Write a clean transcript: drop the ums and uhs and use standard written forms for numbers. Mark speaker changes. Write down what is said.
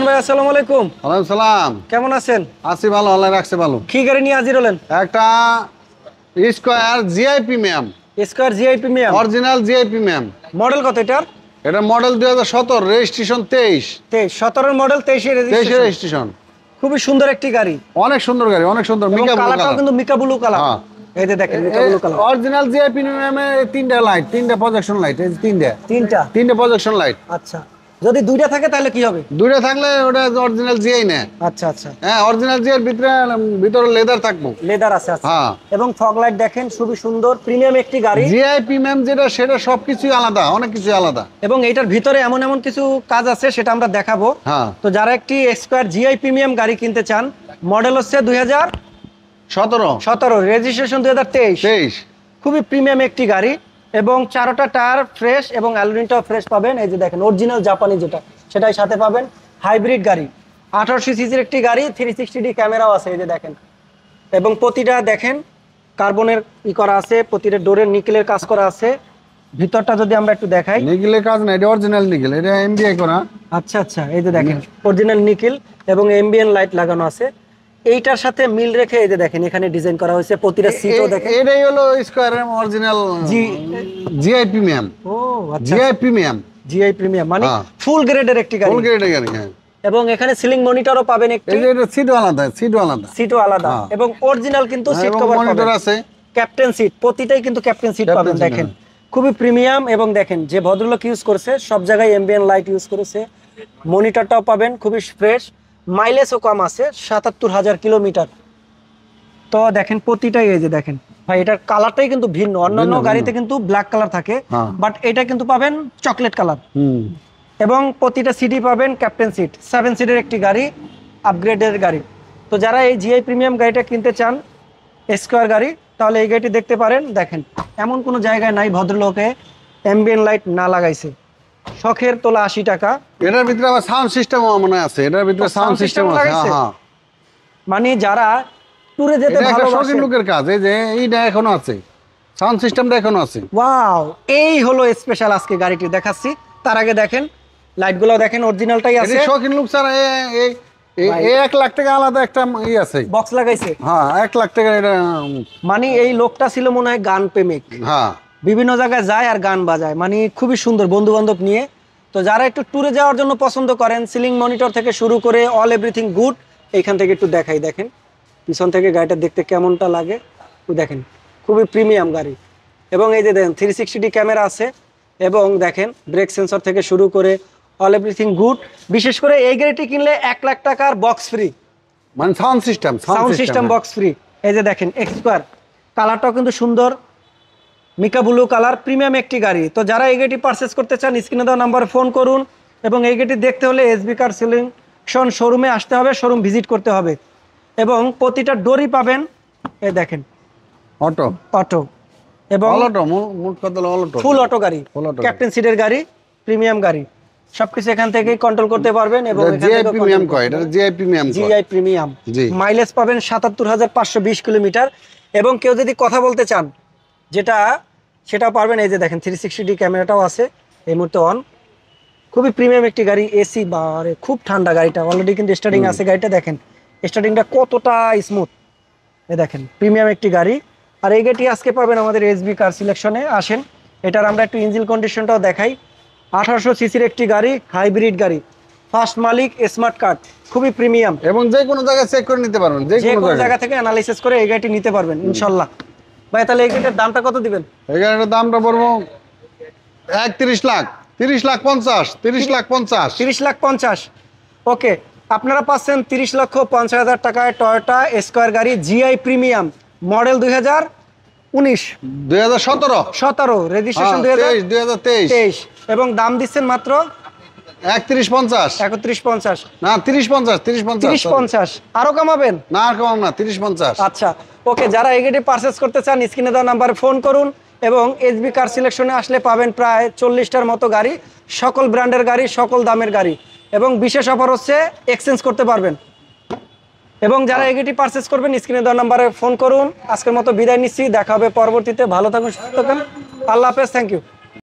Speaker 1: ভাই আসসালামু আলাইকুম।
Speaker 2: ওয়ালাইকুম সালাম।
Speaker 1: কেমন আছেন?
Speaker 2: আছি ভালো, আল্লাহ রাখছে ভালো।
Speaker 1: কি গাড়ি নিয়ে হাজির হলেন?
Speaker 2: একটা square GI premium.
Speaker 1: Square GI premium,
Speaker 2: original GI premium.
Speaker 1: Model কত এটার?
Speaker 2: এটা মডেল 2017, রেজিস্ট্রেশন 23।
Speaker 1: 17 এর মডেল, 23 এর
Speaker 2: রেজিস্ট্রেশন।
Speaker 1: খুবই সুন্দর একটি গাড়ি,
Speaker 2: অনেক সুন্দর গাড়ি, অনেক সুন্দর।
Speaker 1: মিকা ব্লু কালার, কিন্তু মিকা ব্লু কালার।
Speaker 2: হ্যাঁ,
Speaker 1: এই যে দেখেন mica blue colour.
Speaker 2: Original GI প্রিমিয়ামে তিনটা লাইট, তিনটা প্রজেকশন লাইট, এই তিনটা প্রজেকশন লাইট।
Speaker 1: আচ্ছা, যদি দুইটা থাকে তাহলে কি হবে?
Speaker 2: দুইটা থাকলে ওটা অরিজিনাল জিআই না।
Speaker 1: আচ্ছা আচ্ছা,
Speaker 2: হ্যাঁ, অরিজিনাল জিআই ভিতরে লেদার থাকবো।
Speaker 1: লেদার আছে। আচ্ছা,
Speaker 2: হ্যাঁ।
Speaker 1: এবং ফগ লাইট দেখেন, খুবই সুন্দর প্রিমিয়াম একটি গাড়ি।
Speaker 2: জিআই প্রিমিয়াম যেটা, সেটা সবকিছুই আলাদা, অনেক কিছু আলাদা।
Speaker 1: এবং এটার ভিতরে এমন এমন কিছু কাজ আছে, সেটা আমরা দেখাবো।
Speaker 2: হ্যাঁ।
Speaker 1: তো যারা একটি স্কয়ার জিআই প্রিমিয়াম গাড়ি কিনতে চান, মডেল হচ্ছে 2017, রেজিস্ট্রেশন 2023। খুবই প্রিমিয়াম একটি গাড়ি, এবং চারোটা টায়ার ফ্রেশ এবং অ্যালুমিনিয়ামটাও ফ্রেশ পাবেন। এই যে দেখেন অরিজিনাল জাপানি যেটা, সেটাই সাথে পাবেন। হাইব্রিড গাড়ি, 1800 সিসির একটি গাড়ি, 360D ক্যামেরাও আছে। এই যে দেখেন, এবং প্রতিটা দেখেন কার্বনের করা আছে, প্রতিটা ডোরের নিকেলের কাজ করা আছে। ভিতরটা যদি আমরা একটু দেখাই,
Speaker 2: নিকেলের কাজ না, এটা অরিজিনাল নিকেল, এটা এমবিআই করা।
Speaker 1: আচ্ছা আচ্ছা, এই যে দেখেন অরিজিনাল নিকেল এবং এমবিএন লাইট লাগানো আছে। এইটার সাথে মিল রেখে এই যে দেখেন এখানে ডিজাইন করা হয়েছে, প্রতিটা সিটও দেখেন।
Speaker 2: এটাই হলো স্কয়ারের অরিজিনাল জিআই প্রিমিয়াম।
Speaker 1: ও আচ্ছা, জিআই প্রিমিয়াম মানে ফুল গ্রেডের একটি গাড়ি।
Speaker 2: ফুল গ্রেডের গাড়ি, হ্যাঁ।
Speaker 1: এবং এখানে সিলিং মনিটরও পাবেন একটি।
Speaker 2: এটা সিটও আলাদা।
Speaker 1: এবং অরিজিনাল কিন্তু সিট কভার
Speaker 2: মনিটর আছে,
Speaker 1: ক্যাপ্টেন সিট, প্রতিটাই কিন্তু ক্যাপ্টেন সিট পাবেন। দেখেন খুবই প্রিমিয়াম, এবং দেখেন যে ভদ্রলোক ইউজ করেছে সব জায়গায় এমবিএন লাইট ইউজ করেছে। মনিটরটাও পাবেন খুবই ফ্রেশ, মাইলেজও কম আছে, ৭৭,০০০ কিলোমিটার। তো দেখেন প্রতিটাই এই যে দেখেন ভাই, এটার কালারটাই কিন্তু ভিন্ন। অন্যান্য গাড়িতে কিন্তু ব্ল্যাক কালার থাকে, বাট এটা কিন্তু পাবেন চকলেট কালার। এবং প্রতিটা সিটই পাবেন ক্যাপ্টেন সিট, 7 সিটের একটি গাড়ি, আপগ্রেডের গাড়ি। তো যারা এই জিআই প্রিমিয়াম গাড়িটা কিনতে চান, স্কয়ার গাড়ি, তাহলে এই গাড়িটি দেখতে পারেন। দেখেন এমন কোনো জায়গায় নাই ভদ্রলোকে অ্যাম্বিয়েন্ট লাইট না লাগাইছে। শখের তোলা 80 টাকা।
Speaker 2: এটার ভিতরে আবার সাউন্ড সিস্টেম মনে আছে, এটার ভিতরে সাউন্ড সিস্টেম আছে। হ্যাঁ,
Speaker 1: মানে যারা ট্যুরে যেতে ভালোবাসে,
Speaker 2: শৌখিন লোকের কাজ। এই যে এইটা এখনো আছে, সাউন্ড সিস্টেমটা এখনো আছে।
Speaker 1: ওয়াও, এই হলো স্পেশাল আজকে গাড়িটি দেখাচ্ছি। তার আগে দেখেন লাইটগুলো দেখেন, অরিজিনালটাই আছে।
Speaker 2: শৌখিন লোক স্যার, এই 1 লাখ টাকা আলাদা একটা আছে,
Speaker 1: বক্স লাগাইছে।
Speaker 2: হ্যাঁ, 1 লাখ টাকা। এটা
Speaker 1: মানে এই লোকটা ছিল মনে হয় গান প্রেমিক।
Speaker 2: হ্যাঁ,
Speaker 1: বিভিন্ন জায়গায় যায় আর গান বাজায়, মানে খুবই সুন্দর, বন্ধু বান্ধব নিয়ে। তো যারা একটু ট্যুরে যাওয়ার জন্য পছন্দ করেন, সিলিং মনিটর থেকে শুরু করে অল এভরিথিং গুড। এইখান থেকে একটু দেখাই, দেখেন পিছন থেকে গাড়িটা দেখতে কেমনটা লাগে। দেখেন খুবই প্রিমিয়াম গাড়ি, এবং এই যে দেখেন 360D ক্যামেরা আছে, এবং দেখেন ব্রেক সেন্সর থেকে শুরু করে অল এভরিথিং গুড। বিশেষ করে এই গাড়িটি কিনলে 1 লাখ টাকার বক্স ফ্রি,
Speaker 2: মানে সাউন্ড সিস্টেম
Speaker 1: বক্স ফ্রি। এই যে দেখেন স্কয়ার, কালারটাও কিন্তু সুন্দর, মিকা ব্লু কালার, প্রিমিয়াম একটি গাড়ি। তো যারা এই গাড়িটি পারচেস করতে চান, স্ক্রিনে দেওয়া নাম্বারে ফোন করুন। এবং এই গাড়িটি দেখতে হলে এসবি কার সিলেকশন শোরুমে আসতে হবে, শোরুম ভিজিট করতে হবে। এবং প্রতিটা ডোরই পাবেন, এই দেখেন অটো এবং ফুল অটো গাড়ি, ক্যাপ্টেন সিটের গাড়ি, প্রিমিয়াম গাড়ি, সবকিছু এখান থেকেই কন্ট্রোল করতে পারবেন। এবং জিআই প্রিমিয়াম মাইলেজ পাবেন ৭৭,৫২০ কিলোমিটার। এবং কেউ যদি কথা বলতে চান, সেটাও পারবেন। এই যে দেখেন 360D ক্যামেরাটাও আছে, এই মুহূর্তে অন। খুবই প্রিমিয়াম একটি গাড়ি, এসি বারে, খুব ঠান্ডা গাড়িটা। অলরেডি কিন্তু স্টার্টিং আছে গাড়িটা, দেখেন স্টার্টিংটা কতটা স্মুথ। এই দেখেন প্রিমিয়াম একটি গাড়ি। আর এই গাড়িটি আজকে পাবেন আমাদের এসবি কার সিলেকশনে। আসেন, এটার আমরা একটু ইঞ্জিন কন্ডিশনটাও দেখাই। 1800 সিসির একটি গাড়ি, হাইব্রিড গাড়ি, ফার্স্ট মালিক, স্মার্ট কার্ড, খুবই প্রিমিয়াম।
Speaker 2: এবং যে কোনো জায়গায় চেক করে নিতে পারবেন, যে কোনো
Speaker 1: জায়গা থেকে অ্যানালাইসিস করে এই গাড়িটি নিতে পারবেন ইনশাল্লাহ। ভাই তাহলে এই গাড়িটার দামটা কত দিবেন?
Speaker 2: এই গাড়িটার দামটা পড়বো 30 লাখ, 30 লাখ 50।
Speaker 1: ওকে, আপনারা পাচ্ছেন 30,50,000 টাকায় টয়োটা স্কয়ার গাড়ি, জিআই প্রিমিয়াম, মডেল 2017, রেজিস্ট্রেশন 2023, এবং দাম দিচ্ছেন মাত্র
Speaker 2: 31,50 না 30,50
Speaker 1: আরো কমাবেন?
Speaker 2: না, আর কমাম না, 30,50।
Speaker 1: আচ্ছা, ওকে, যারা এই গাড়ি পারচেস করতে চান, স্ক্রিনে দেওয়া নাম্বারে ফোন করুন। এবং এসবি কার সিলেকশনে আসলে পাবেন প্রায় 40টার মতো গাড়ি, সকল ব্র্যান্ডের গাড়ি, সকল দামের গাড়ি। এবং বিশেষ অফার হচ্ছে এক্সচেঞ্জ করতে পারবেন। এবং যারা এই গাড়িটি পারচেস করবেন, স্ক্রিনে দেওয়া নাম্বারে ফোন করুন। আজকের মতো বিদায় নিচ্ছি, দেখা হবে পরবর্তীতে। ভালো থাকুন, সুস্থ থাকুন, আল্লাহ হাফেজ, থ্যাংক ইউ।